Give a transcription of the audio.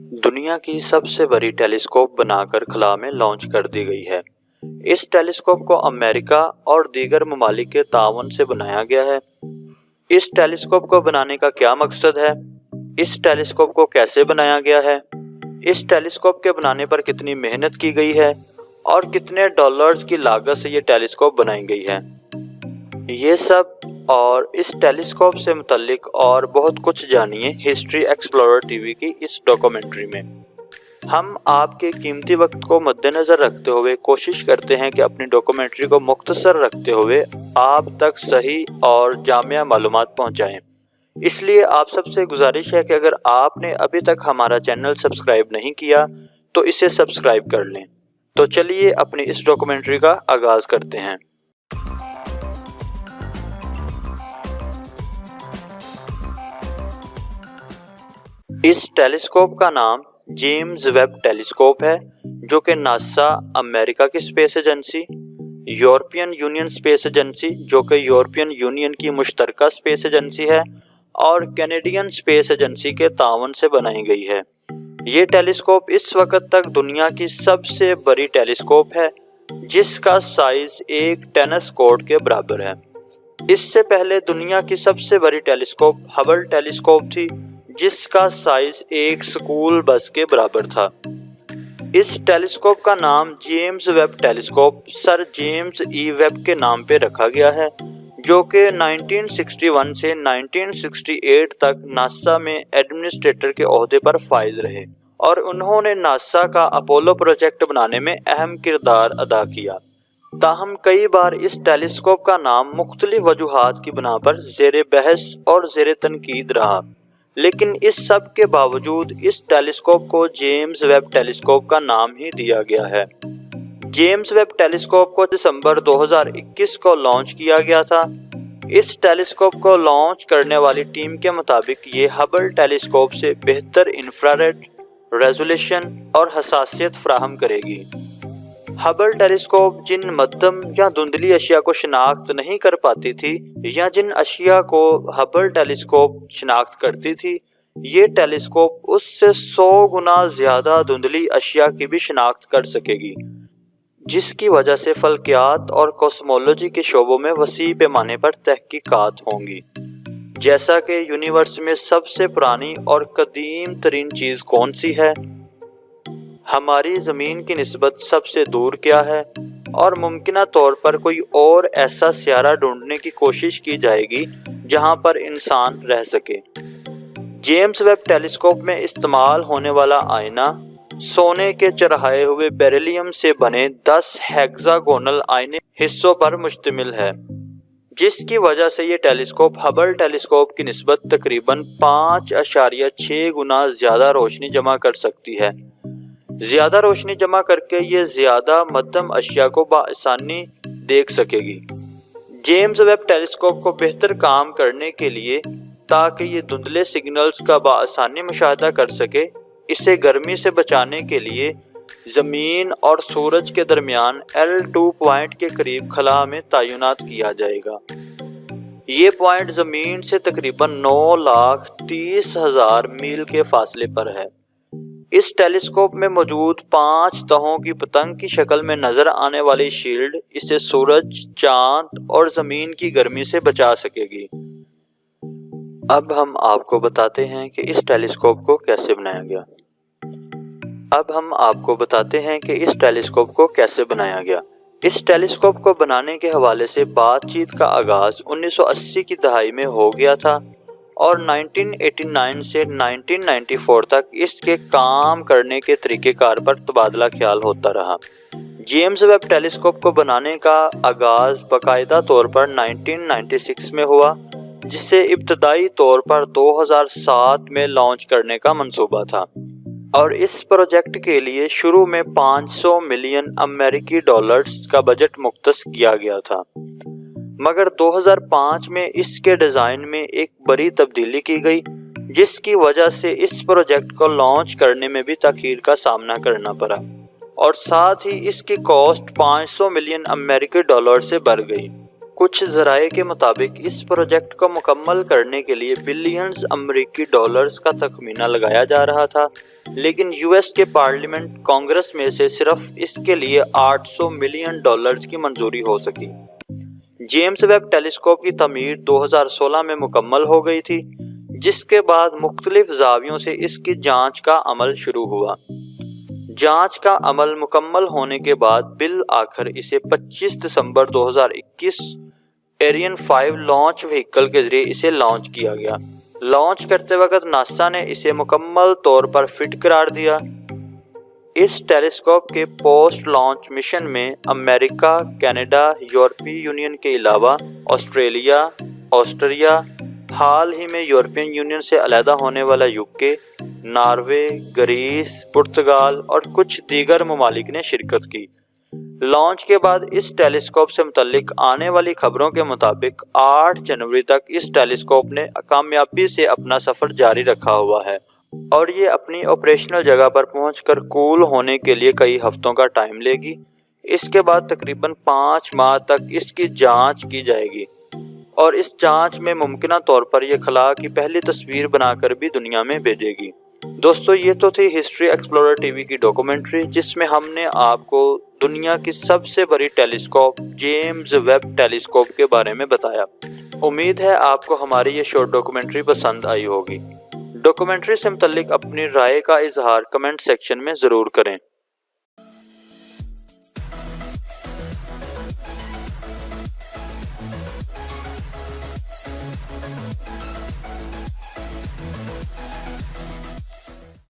दुनिया की सबसे बड़ी टेलीस्कोप बनाकर खला में लॉन्च कर दी गई है। इस टेलीस्कोप को अमेरिका और दीगर ममालिक के ताउन से बनाया गया है। इस टेलीस्कोप को बनाने का क्या मकसद है? इस टेलीस्कोप को कैसे बनाया गया है? इस टेलीस्कोप के बनाने पर कितनी मेहनत की गई है और कितने डॉलर्स की लागत से ये टेलीस्कोप बनाई गई है? ये सब और इस टेलीस्कोप से मुतल्लिक और बहुत कुछ जानिए हिस्ट्री एक्सप्लोरर टीवी की इस डॉक्यूमेंट्री में। हम आपके कीमती वक्त को मद्देनज़र रखते हुए कोशिश करते हैं कि अपनी डॉक्यूमेंट्री को मुख्तसर रखते हुए आप तक सही और जामिया मालूमात पहुंचाएं। इसलिए आप सबसे गुजारिश है कि अगर आपने अभी तक हमारा चैनल सब्सक्राइब नहीं किया तो इसे सब्सक्राइब कर लें। तो चलिए अपनी इस डॉक्यूमेंट्री का आगाज़ करते हैं। इस टेलीस्कोप का नाम जेम्स वेब टेलीस्कोप है, जो कि नासा अमेरिका की space agency, European union space agency जो कि यूरोपियन यूनियन की मुश्तरका स्पेस एजेंसी है, और कैनेडियन स्पेस एजेंसी के तावन से बनाई गई है। ये टेलीस्कोप इस वक्त तक दुनिया की सबसे बड़ी टेलीस्कोप है, जिसका साइज एक टेनिस कोर्ट के बराबर है। इससे पहले दुनिया की सबसे बड़ी टेलीस्कोप हबल टेलीस्कोप थी, जिसका साइज एक स्कूल बस के बराबर था। इस टेलीस्कोप का नाम James Webb telescope sir James E Webb के नाम पे रखा गया है, जो कि 1961 से 1968 तक नासा में एडमिनिस्ट्रेटर के ओहदे पर फाइज रहे और उन्होंने नासा का अपोलो प्रोजेक्ट बनाने में अहम किरदार अदा किया। ताहम कई बार इस टेलीस्कोप का नाम मुख्तलिफ वजूहात की बिना पर ज़ेर बहस और ज़ेर तनकीद रहा, लेकिन इस सब के बावजूद इस टेलीस्कोप को जेम्स वेब टेलीस्कोप का नाम ही दिया गया है। जेम्स वेब टेलीस्कोप को दिसंबर 2021 को लॉन्च किया गया था। इस टेलीस्कोप को लॉन्च करने वाली टीम के मुताबिक ये हबल टेलीस्कोप से बेहतर इंफ्रारेड रेजोल्यूशन और हसासियत फराहम करेगी। हबल टेलीस्कोप जिन मध्यम या धुंधली अशिया को शिनाख्त नहीं कर पाती थी या जिन अशिया को हबल टेलीस्कोप शिनाख्त करती थी, ये टेलीस्कोप उससे 100 गुना ज़्यादा धुंधली अशिया की भी शिनाख्त कर सकेगी, जिसकी वजह से फल्कियात और कॉस्मोलॉजी के शोबों में वसी पैमाने पर तहकीकात होंगी। जैसा कि यूनिवर्स में सबसे पुरानी और कदीम तरीन चीज़ कौन सी है, हमारी ज़मीन की निस्बत सबसे दूर क्या है, और मुमकिना तौर पर कोई और ऐसा सियारा ढूंढने की कोशिश की जाएगी जहां पर इंसान रह सके। जेम्स वेब टेलीस्कोप में इस्तेमाल होने वाला आईना सोने के चढ़ाए हुए बेरिलियम से बने 10 हेक्सागोनल आईने हिस्सों पर मुश्तमिल है, जिसकी वजह से ये टेलीस्कोप हबल टेलीस्कोप की निस्बत तकरीबन 5.6 गुना ज़्यादा रोशनी जमा कर सकती है। ज़्यादा रोशनी जमा करके ये ज़्यादा मध्यम अशिया को बआसानी देख सकेगी। जेम्स वेब टेलीस्कोप को बेहतर काम करने के लिए, ताकि ये धुंधले सिग्नल्स का बआसानी मुशाहदा कर सके, इसे गर्मी से बचाने के लिए ज़मीन और सूरज के दरमियान L2 पॉइंट के करीब खला में तैनात किया जाएगा। ये पॉइंट ज़मीन से तकरीबन 9,30,000 मील के फासले पर है। इस टेलीस्कोप में मौजूद 5 तहों की पतंग की शक्ल में नज़र आने वाली शील्ड इसे सूरज, चांद और ज़मीन की गर्मी से बचा सकेगी। अब हम आपको बताते हैं कि इस टेलीस्कोप को कैसे बनाया गया। इस टेलीस्कोप को बनाने के हवाले से बातचीत का आगाज़ 1980 की दहाई में हो गया था और 1989 से 1994 तक इसके काम करने के तरीक़ेकार पर तबादला ख्याल होता रहा। जेम्स वेब टेलीस्कोप को बनाने का आगाज़ बाकायदा तौर पर 1996 में हुआ, जिसे इब्तदाई तौर पर 2007 में लॉन्च करने का मंसूबा था, और इस प्रोजेक्ट के लिए शुरू में 500 मिलियन अमेरिकी डॉलर्स का बजट मुख्तस किया गया था, मगर 2005 में इसके डिज़ाइन में एक बड़ी तब्दीली की गई, जिसकी वजह से इस प्रोजेक्ट को लॉन्च करने में भी तख़ीर का सामना करना पड़ा और साथ ही इसकी कॉस्ट 500 मिलियन अमेरिकी डॉलर से बढ़ गई। کچھ ذرائع کے مطابق اس پروجیکٹ کو مکمل کرنے کے لیے بلینز امریکی ڈالرز کا تخمینہ لگایا جا رہا تھا، لیکن یو ایس کے پارلیمنٹ کانگریس میں سے صرف اس کے لیے $800 ملین کی منظوری ہو سکی۔ جیمز ویب ٹیلیسکوپ کی تعمیر 2016 میں مکمل ہو گئی تھی، جس کے بعد مختلف زاویوں سے اس کی جانچ کا عمل شروع ہوا۔ جانچ کا عمل مکمل ہونے کے بعد بالآخر اسے 25 دسمبر 2021 ایرین 5 لانچ وہیکل کے ذریعے اسے لانچ کیا گیا۔ لانچ کرتے وقت ناسا نے اسے مکمل طور پر فٹ قرار دیا۔ اس ٹیلیسکوپ کے پوسٹ لانچ مشن میں امریکہ، کینیڈا، یورپی یونین کے علاوہ آسٹریا، حال ہی میں یورپین یونین سے علیحدہ ہونے والا UK، ناروے، گریس، پرتگال اور کچھ دیگر ممالک نے شرکت کی۔ لانچ کے بعد اس ٹیلیسکوپ سے متعلق آنے والی خبروں کے مطابق 8 جنوری تک اس ٹیلیسکوپ نے کامیابی سے اپنا سفر جاری رکھا ہوا ہے اور یہ اپنی آپریشنل جگہ پر پہنچ کر کول ہونے کے لیے کئی ہفتوں کا ٹائم لے گی۔ اس کے بعد تقریباً 5 ماہ تک اس کی جانچ کی جائے گی اور اس جانچ میں ممکنہ طور پر یہ خلا کی پہلی تصویر بنا کر بھی دنیا میں بھیجے گی۔ دوستو، یہ تو تھی ہسٹری ایکسپلورر ٹی وی کی ڈاکومنٹری، جس میں ہم نے آپ کو دنیا کی سب سے بڑی ٹیلیسکوپ جیمز ویب ٹیلیسکوپ کے بارے میں بتایا۔ امید ہے آپ کو ہماری یہ شارٹ ڈاکومنٹری پسند آئی ہوگی۔ ڈاکومنٹری سے متعلق اپنی رائے کا اظہار کمنٹ سیکشن میں ضرور کریں۔